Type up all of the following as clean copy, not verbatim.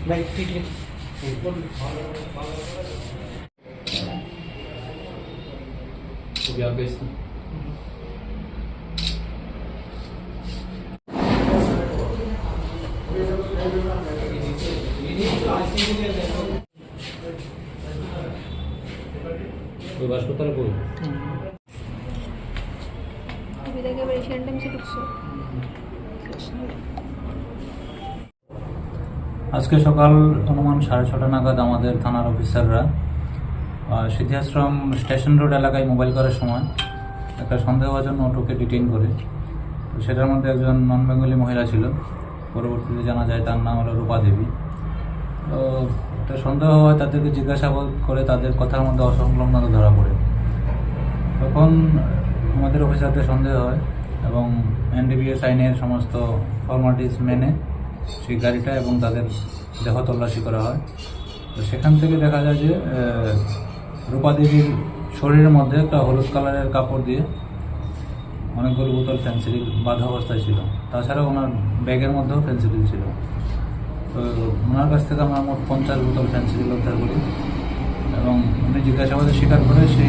হাসপাতালে কই আজকে সকাল অনুমান 6:30 নাগাদ আমাদের থানার অফিসাররা সিদ্ধিআশ্রম স্টেশন রোড এলাকায় মোবাইল করার সময় একটা সন্দেহভাজন অটোকে ডিটেইন করে। তো সেটার মধ্যে একজন নন বেঙ্গলি মহিলা ছিল, পরবর্তীতে জানা যায় তার নাম হলো রূপা দেবী। তো একটা সন্দেহ হয়, তাদেরকে জিজ্ঞাসাবাদ করে তাদের কথার মধ্যে অসংলগ্নতা ধরা পড়ে। তখন আমাদের অফিসারদের সন্দেহ হয় এবং এনডিপিএস আইনের সমস্ত ফর্মালিটিস মেনে সেই গাড়িটা এবং তাদের দেহ তল্লাশি করা হয়। তো সেখান থেকে দেখা যায় যে রূপা দেবীর শরীরের মধ্যে একটা হলুদ কালারের কাপড় দিয়ে অনেকগুলো বোতল ফেন্সিডিল বাঁধা অবস্থায় ছিল। তাছাড়া ওনার ব্যাগের মধ্যেও ফেন্সিডিল ছিল। তো ওনার কাছ থেকে আমরা মোট 50 বোতল ফেন্সিডিল উদ্ধার করি এবং উনি জিজ্ঞাসাবাদে স্বীকার করে সে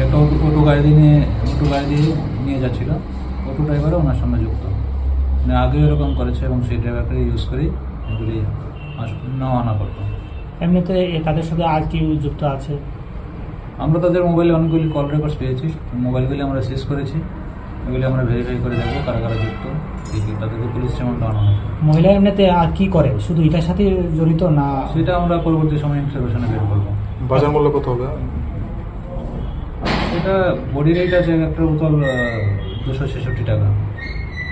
একটা অটো গাড়ি দিয়ে নিয়ে যাচ্ছিল। অটো ড্রাইভারও ওনার সঙ্গে যুক্ত, মানে আগেও এরকম করেছে এবং সেই ড্রাইভারকে ইউজ করেই এগুলি নেওয়া আনা করতো। এমনিতে তাদের সাথে আর কি যুক্ত আছে? আমরা তাদের মোবাইলে অনেকগুলি কল রেকর্ডস পেয়েছি, মোবাইলগুলি আমরা সিজ করেছি, এগুলি আমরা ভেরিফাই করে দেখবো কারা কারা যুক্ত, তাদেরকে পুলিশ রিমান্ড আনা হবে। মহিলা এমনিতে আর কি করে, শুধু এটার সাথে জড়িত না? সেটা আমরা পরবর্তী সময় ইনফরমেশনে বের করবো। বাজার মূল্য কত হবে? সেটা বডি রেট আছে একটা বোতল 266 টাকা।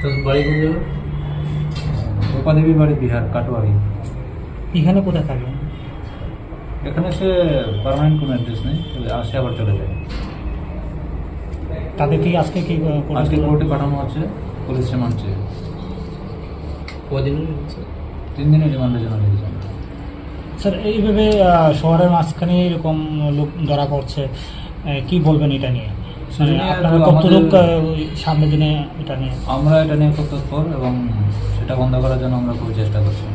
তো বাড়ি কোন জায়গা? রূপা দেবীর বাড়ি বিহার, কাটোয়ারি। এখানে কোথায় থাকে? এখানে সে পার্মানেন্ট কোনো অ্যাড্রেস নেই, আসে আবার চলে যায়। তাদেরকে আজকে আজকে কোর্টে পাঠানো হচ্ছে পুলিশ রিমান্ড চেয়ে। কদিন? 3 দিনের রিমান্ডের জন্য নিয়েছেন। স্যার, এইভাবে শহরের মাঝখানে এরকম লোক ধরা পড়ছে, কি বলবেন এটা নিয়ে? সামনের দিনে এটা নিয়ে আমরা এটা নিয়ে খুব তৎপর এবং সেটা বন্ধ করার জন্য আমরা খুব চেষ্টা করছি।